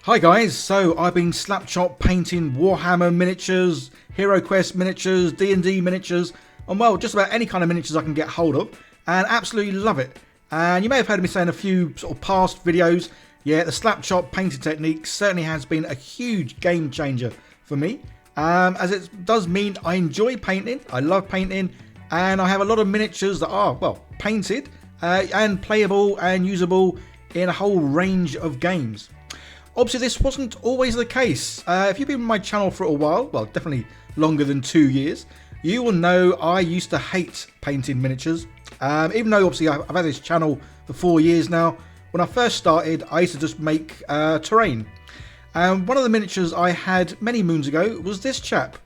Hi guys, so I've been slapchop painting Warhammer miniatures, Hero Quest miniatures, D&D miniatures, and well, just about any kind of miniatures I can get hold of, and absolutely love it. And you may have heard me say in a few sort of past videos, yeah, the slapchop painting technique certainly has been a huge game changer for me, as it does mean I enjoy painting, I love painting, and I have a lot of miniatures that are, well, painted and playable and usable in a whole range of games. Obviously, this wasn't always the case. If you've been on my channel for a while, well, definitely longer than 2 years, you will know I used to hate painting miniatures. Even though, obviously, I've had this channel for 4 years now. When I first started, I used to just make terrain. And one of the miniatures I had many moons ago was this chap.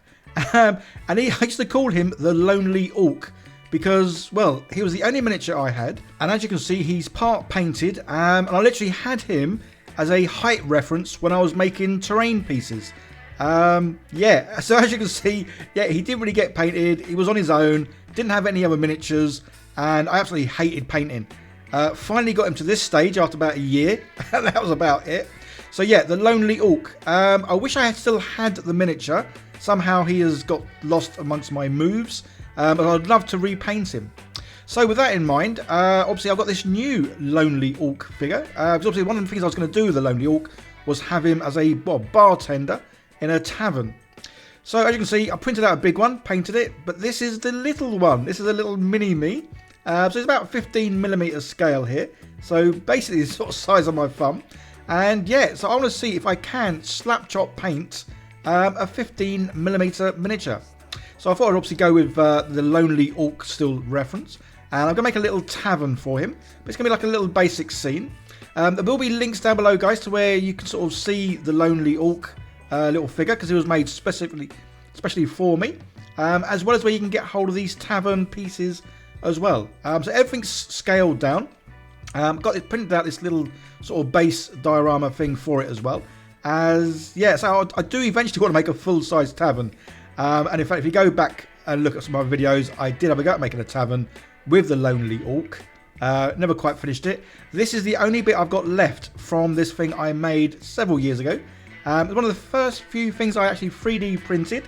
And I used to call him the Lonely Orc. Because, well, he was the only miniature I had. And as you can see, he's part painted. And I literally had him as a height reference when I was making terrain pieces. Yeah, so as you can see, yeah, he didn't really get painted. He was on his own, didn't have any other miniatures, and I absolutely hated painting. Finally got him to this stage after about a year, and that was about it. So yeah, the Lonely Orc. I wish I had still had the miniature. Somehow he has got lost amongst my moves, but I'd love to repaint him. So with that in mind, obviously I've got this new Lonely Orc figure. Because obviously one of the things I was going to do with the Lonely Orc was have him as a bartender in a tavern. So as you can see, I printed out a big one, painted it, but this is the little one. This is a little mini-me. So it's about 15mm scale here. So basically the sort of size of my thumb. And yeah, so I want to see if I can slapchop paint a 15mm miniature. So I thought I'd obviously go with the Lonely Orc still reference. And I'm going to make a little tavern for him. But it's going to be like a little basic scene. There will be links down below, guys, to where you can sort of see the Lonely Orc little figure. Because it was made especially for me. As well as where you can get hold of these tavern pieces as well. So everything's scaled down. Got it printed out this little sort of base diorama thing for it as well. Yeah, so I do eventually want to make a full-size tavern. And in fact, if you go back and look at some of my videos, I did have a go at making a tavern with the Lonely Orc. Never quite finished it. This is the only bit I've got left from this thing I made several years ago. It's one of the first few things I actually 3D printed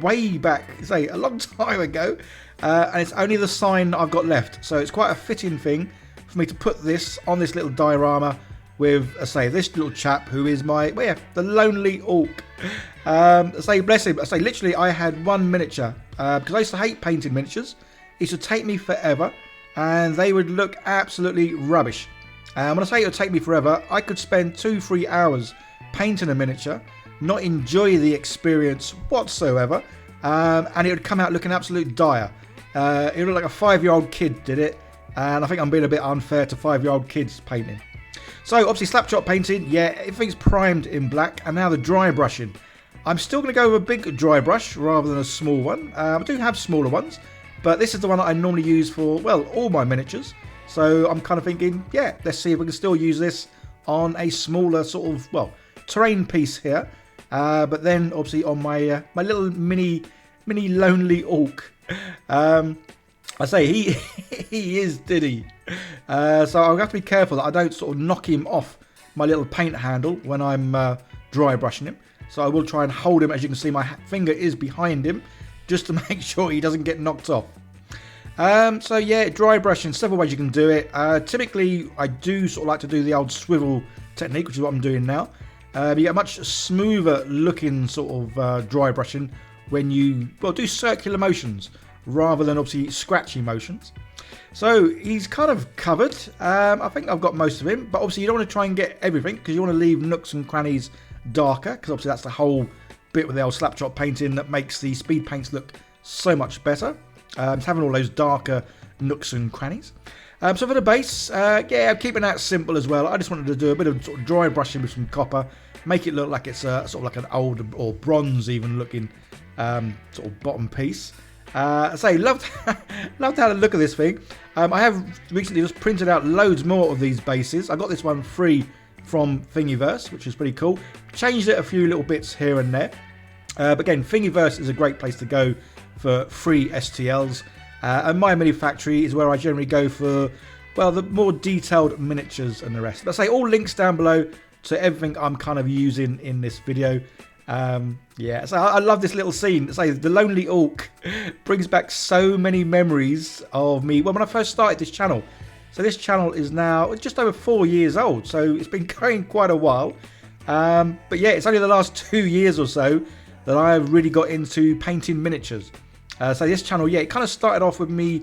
way back, say, a long time ago. And it's only the sign I've got left. So it's quite a fitting thing for me to put this on this little diorama with, say, this little chap who is my, well, yeah, the Lonely Orc. Say, bless him. Say, literally, I had one miniature because I used to hate painting miniatures. It used to take me forever, and they would look absolutely rubbish. When I say it would take me forever, I could spend 2-3 hours painting a miniature, not enjoy the experience whatsoever, and it would come out looking absolute dire. It would look like a 5-year-old kid did it, and I think I'm being a bit unfair to 5-year-old kids painting. So obviously slapchop painting, yeah, everything's primed in black, and now the dry brushing. I'm still going to go with a big dry brush rather than a small one. I do have smaller ones, but this is the one that I normally use for, well, all my miniatures. So I'm kind of thinking, yeah, let's see if we can still use this on a smaller sort of, well, terrain piece here. But then obviously on my my little mini Lonely Orc. I say he is diddy. So I'll have to be careful that I don't sort of knock him off my little paint handle when I'm dry brushing him. So I will try and hold him. As you can see, my finger is behind him, just to make sure he doesn't get knocked off. So yeah, dry brushing, several ways you can do it. Typically, I do sort of like to do the old swivel technique, which is what I'm doing now. You get a much smoother looking sort of dry brushing when you, well, do circular motions rather than obviously scratchy motions. So he's kind of covered. I think I've got most of him, but obviously you don't want to try and get everything because you want to leave nooks and crannies darker, because obviously that's the whole bit with the old slapchop painting that makes the speed paints look so much better. It's having all those darker nooks and crannies. So for the base, yeah, I'm keeping that simple as well. I just wanted to do a bit of sort of dry brushing with some copper, make it look like it's sort of like an old or bronze even looking sort of bottom piece. Say, loved how to look at this thing. I have recently just printed out loads more of these bases. I got this one free from Thingiverse, which is pretty cool. Changed it a few little bits here and there. But again, Thingiverse is a great place to go for free STLs. And My Mini Factory is where I generally go for, well, the more detailed miniatures and the rest. But say all links down below to everything I'm kind of using in this video. Yeah, so I love this little scene. Say the Lonely Orc brings back so many memories of me when I first started this channel. So this channel is now just over 4 years old, so it's been going quite a while. But yeah, it's only the last 2 years or so that I've really got into painting miniatures. So this channel, yeah, it kind of started off with me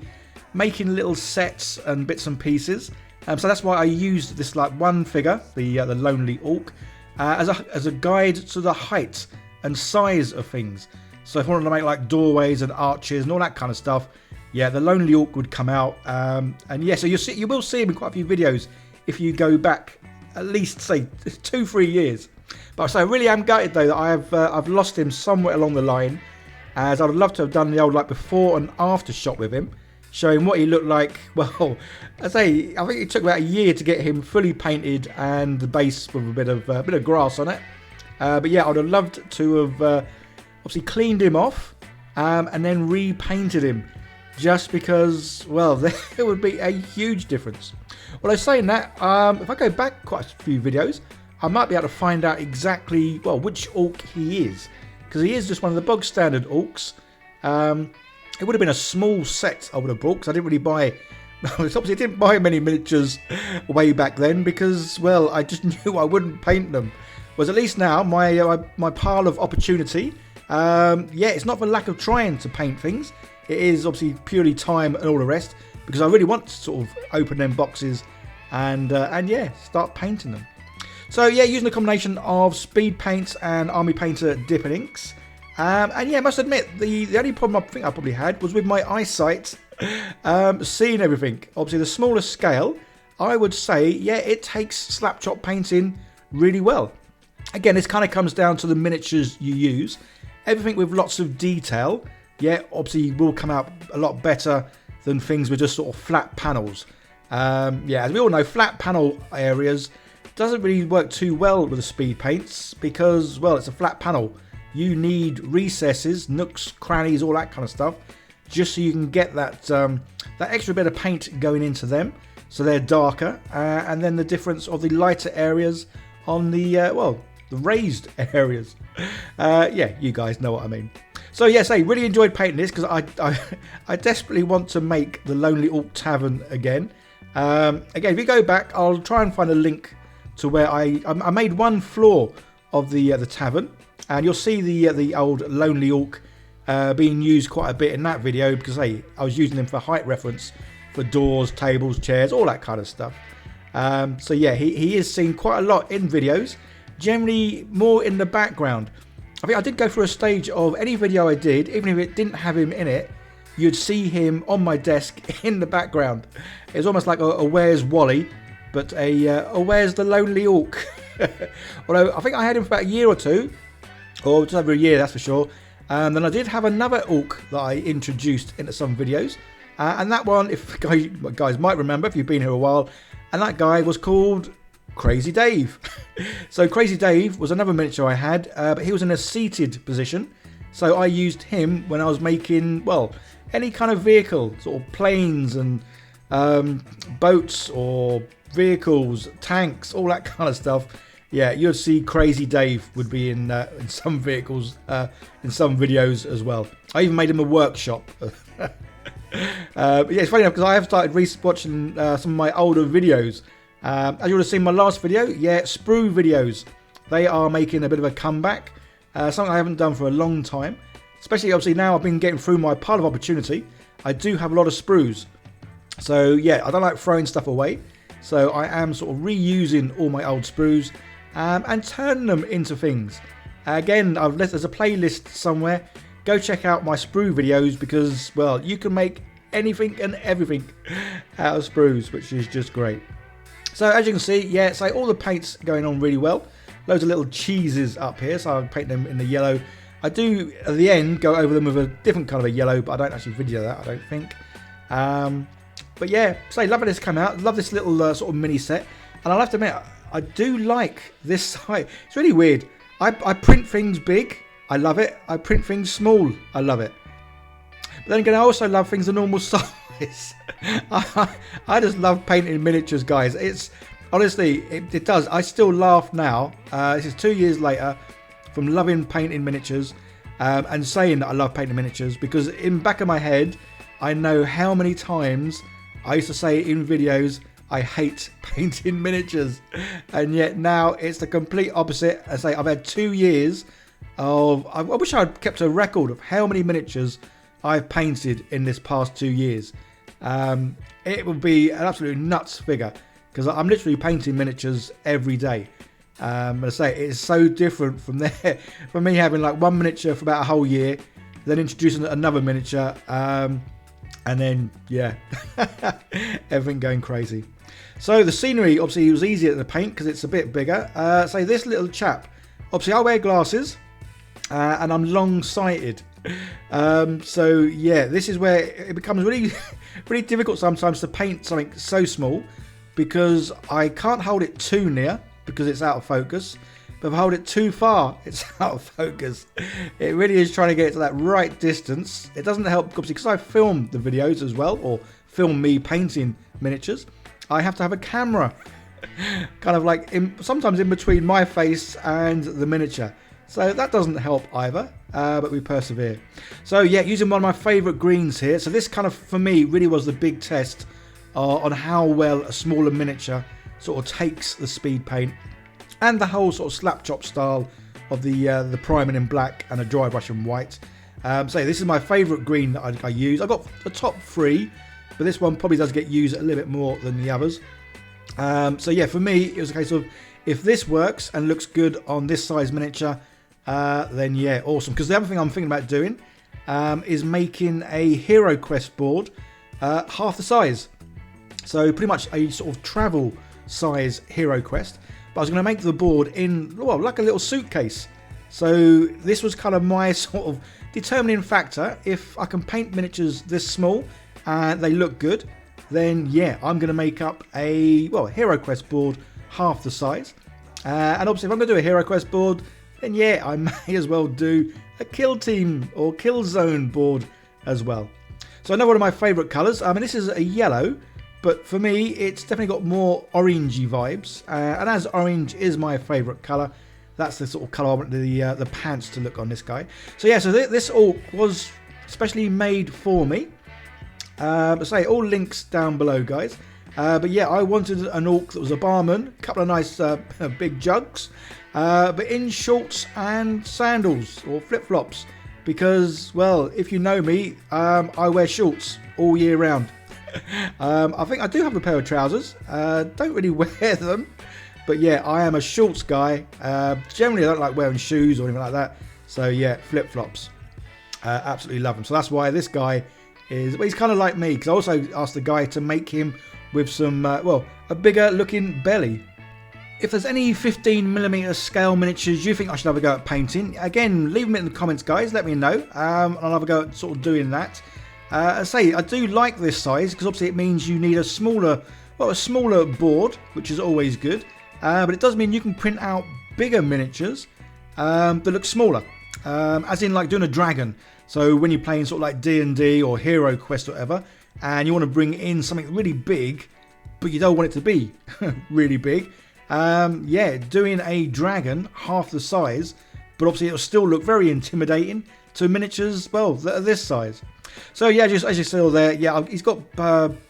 making little sets and bits and pieces. So that's why I used this like one figure, the Lonely Orc, as a guide to the height and size of things. So if I wanted to make like doorways and arches and all that kind of stuff, yeah, the Lonely Orc would come out. And yeah, so you will see him in quite a few videos if you go back at least say 2-3 years. But so I really am gutted though that I've lost him somewhere along the line, as I would love to have done the old like before and after shot with him, showing what he looked like. Well, I think it took about a year to get him fully painted and the base with a bit of grass on it. But yeah, I would have loved to have obviously cleaned him off and then repainted him, just because, well, there would be a huge difference. Well, I was saying that, if I go back quite a few videos, I might be able to find out exactly, well, which orc he is, because he is just one of the bog standard orcs. It would have been a small set I would have bought, because I didn't really buy, obviously I didn't buy many miniatures way back then, because, well, I just knew I wouldn't paint them. Whereas at least now, my pile of opportunity, yeah, it's not for lack of trying to paint things. It is obviously purely time and all the rest, because I really want to sort of open them boxes and yeah, start painting them. So yeah, using a combination of speed paints and army painter dipping inks. And yeah, I must admit, the only problem I think I probably had was with my eyesight, seeing everything. Obviously, the smaller scale, I would say, yeah, it takes slapchop painting really well. Again, this kind of comes down to the miniatures you use. Everything with lots of detail, yeah, obviously will come out a lot better than things with just sort of flat panels. Yeah, as we all know, flat panel areas doesn't really work too well with the speed paints, because, well, it's a flat panel. You need recesses, nooks, crannies, all that kind of stuff, just so you can get that that extra bit of paint going into them, so they're darker, and then the difference of the lighter areas on the well, the raised areas. Yeah, you guys know what I mean. So yes, I really enjoyed painting this, because I desperately want to make the Lonely Orc Tavern again. Again, if you go back, I'll try and find a link to where I made one floor of the tavern, and you'll see the old Lonely Orc being used quite a bit in that video, because hey, I was using them for height reference for doors, tables, chairs, all that kind of stuff. So yeah, he is seen quite a lot in videos, generally more in the background. I think I did go through a stage of any video I did, even if it didn't have him in it, you'd see him on my desk in the background. It was almost like a Where's Wally, but a Where's the Lonely Orc. Although I think I had him for about a year or two, or just over a year, that's for sure. And then I did have another orc that I introduced into some videos, and that one, if guys might remember if you've been here a while, and that guy was called Crazy Dave. So Crazy Dave was another miniature I had, but he was in a seated position, so I used him when I was making, well, any kind of vehicle, sort of planes and boats or vehicles, tanks, all that kind of stuff. Yeah, you'd see Crazy Dave would be in some vehicles, in some videos as well. I even made him a workshop. But yeah, it's funny enough, because I have started watching some of my older videos. As you would have seen my last video, yeah, sprue videos. They are making a bit of a comeback. Something I haven't done for a long time. Especially, obviously, now I've been getting through my pile of opportunity. I do have a lot of sprues. So, yeah, I don't like throwing stuff away. So, I am sort of reusing all my old sprues and turning them into things. Again, there's a playlist somewhere. Go check out my sprue videos, because, well, you can make anything and everything out of sprues, which is just great. So, as you can see, yeah, so all the paint's going on really well. Loads of little cheeses up here, so I'll paint them in the yellow. I do, at the end, go over them with a different kind of a yellow, but I don't actually video that, I don't think. But yeah, so loving this come out. Love this little sort of mini set. And I'll have to admit, I do like this site. It's really weird. I print things big. I love it. I print things small. I love it. But then again, I also love things a normal size. I just love painting miniatures, guys. Honestly, it does. I still laugh now. This is 2 years later from loving painting miniatures and saying that I love painting miniatures, because in the back of my head, I know how many times I used to say in videos, I hate painting miniatures. And yet now it's the complete opposite. I say I've had 2 years of... I wish I'd kept a record of how many miniatures I've painted in this past 2 years. It would be an absolute nuts figure, because I'm literally painting miniatures every day. I say it's so different from there, from me having like one miniature for about a whole year, then introducing another miniature, and then yeah, everything going crazy. So the scenery obviously was easier to paint because it's a bit bigger. So this little chap, obviously I wear glasses and I'm long-sighted. So yeah, this is where it becomes really really difficult sometimes to paint something so small, because I can't hold it too near because it's out of focus, but if I hold it too far, it's out of focus. It really is trying to get it to that right distance. It doesn't help obviously because I film the videos as well, or film me painting miniatures. I have to have a camera kind of like sometimes in between my face and the miniature. So that doesn't help either, but we persevere. So yeah, using one of my favourite greens here. So this kind of, for me, really was the big test on how well a smaller miniature sort of takes the speed paint and the whole sort of slap chop style of the priming in black and a dry brush in white. So this is my favourite green that I use. I've got the top 3, but this one probably does get used a little bit more than the others. So yeah, for me, it was a case of, if this works and looks good on this size miniature, then yeah, awesome. Because the other thing I'm thinking about doing is making a Hero Quest board half the size. So pretty much a sort of travel size Hero Quest. But I was going to make the board in, well, like a little suitcase. So this was kind of my sort of determining factor. If I can paint miniatures this small and they look good, then yeah, I'm going to make up a, well, Hero Quest board half the size. And obviously if I'm going to do a Hero Quest board, then yeah, I may as well do a Kill Team or Kill Zone board as well. So another one of my favourite colours, I mean this is a yellow, but for me it's definitely got more orangey vibes, and as orange is my favourite colour, that's the sort of colour I want the pants to look on this guy. So yeah, so this all was specially made for me. Say all links down below, guys. But yeah, I wanted an orc that was a barman, a couple of nice big jugs, but in shorts and sandals or flip-flops, because, well, if you know me, I wear shorts all year round. I think I do have a pair of trousers, don't really wear them, but yeah, I am a shorts guy. Generally I don't like wearing shoes or anything like that, so yeah, flip-flops, absolutely love them. So that's why this guy is, well, he's kind of like me, because I also asked the guy to make him with some, well, a bigger looking belly. If there's any 15mm scale miniatures you think I should have a go at painting, again, leave them in the comments, guys, let me know, and I'll have a go at sort of doing that. I say, I do like this size, because obviously it means you need a smaller, well, a smaller board, which is always good, but it does mean you can print out bigger miniatures that look smaller, as in like doing a dragon. So when you're playing sort of like D&D or Hero Quest or whatever, and you want to bring in something really big, but you don't want it to be really big, yeah, doing a dragon half the size, but obviously it'll still look very intimidating to miniatures, well, that are this size. So yeah, just as you saw there, yeah, he's got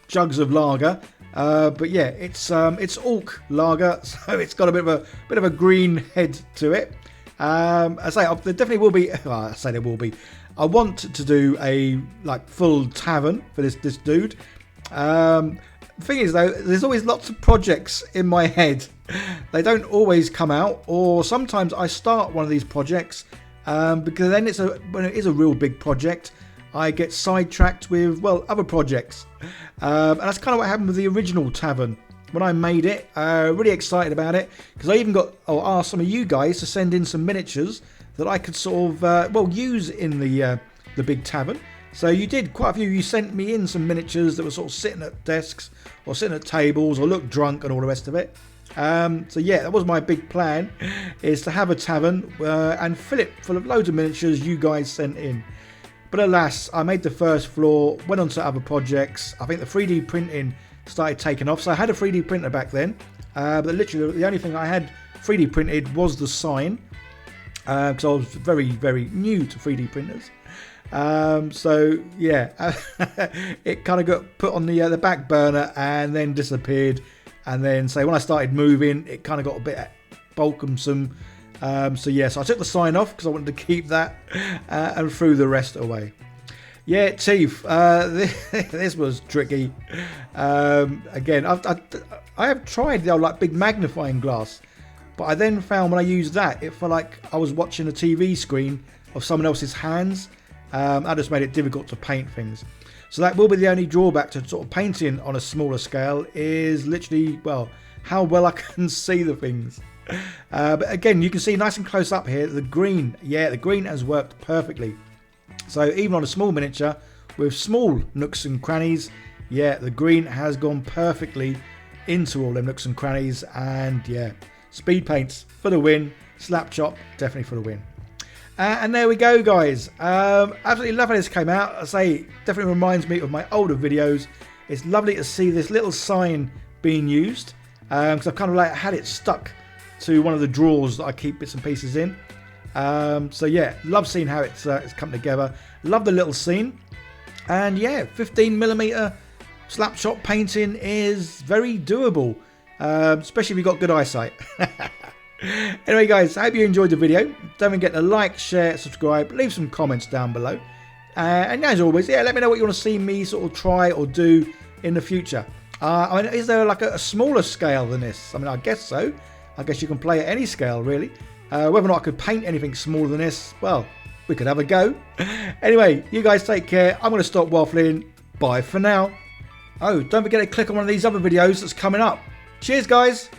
jugs of lager, but yeah, it's orc lager, so it's got a bit of a green head to it. I say there definitely will be. Well, I say there will be. I want to do a like full tavern for this dude. The thing is though, there's always lots of projects in my head. They don't always come out, or sometimes I start one of these projects because then when it is a real big project, I get sidetracked with, well, other projects. And that's kind of what happened with the original tavern. When I made it, really excited about it, because I even asked some of you guys to send in some miniatures that I could sort of, well, use in the big tavern. So you did, quite a few. You sent me in some miniatures that were sort of sitting at desks or sitting at tables or looked drunk and all the rest of it. So yeah, that was my big plan, is to have a tavern and fill it full of loads of miniatures you guys sent in. But alas, I made the first floor, went on to other projects. I think the 3D printing started taking off. So I had a 3D printer back then. But literally the only thing I had 3D printed was the sign, because I was very, very new to 3D printers. So yeah, it kind of got put on the back burner and then disappeared. And then when I started moving, it kind of got a bit bulkensome. So yes, I took the sign off because I wanted to keep that, and threw the rest away. Yeah, teeth. This was tricky. Again, I have tried the old like big magnifying glass, but I then found when I used that, it felt like I was watching a TV screen of someone else's hands. That just made it difficult to paint things. So that will be the only drawback to sort of painting on a smaller scale, is literally, well, how well I can see the things. But again, you can see nice and close up here, the green. Yeah, the green has worked perfectly. So even on a small miniature with small nooks and crannies, yeah, the green has gone perfectly into all them nooks and crannies. And yeah, speed paints for the win. Slapchop definitely for the win. And there we go, guys. Absolutely love how this came out. I say, definitely reminds me of my older videos. It's lovely to see this little sign being used, because I've kind of like had it stuck to one of the drawers that I keep bits and pieces in. So yeah, love seeing how it's come together. Love the little scene. And yeah, 15mm slapshot painting is very doable, especially if you've got good eyesight. Anyway, guys, I hope you enjoyed the video. Don't forget to like, share, subscribe, leave some comments down below. And as always, yeah, let me know what you want to see me sort of try or do in the future. I mean, is there like a smaller scale than this? I mean, I guess so. I guess you can play at any scale, really. Whether or not I could paint anything smaller than this, well, we could have a go. Anyway, you guys take care. I'm going to stop waffling. Bye for now. Oh, don't forget to click on one of these other videos that's coming up. Cheers, guys.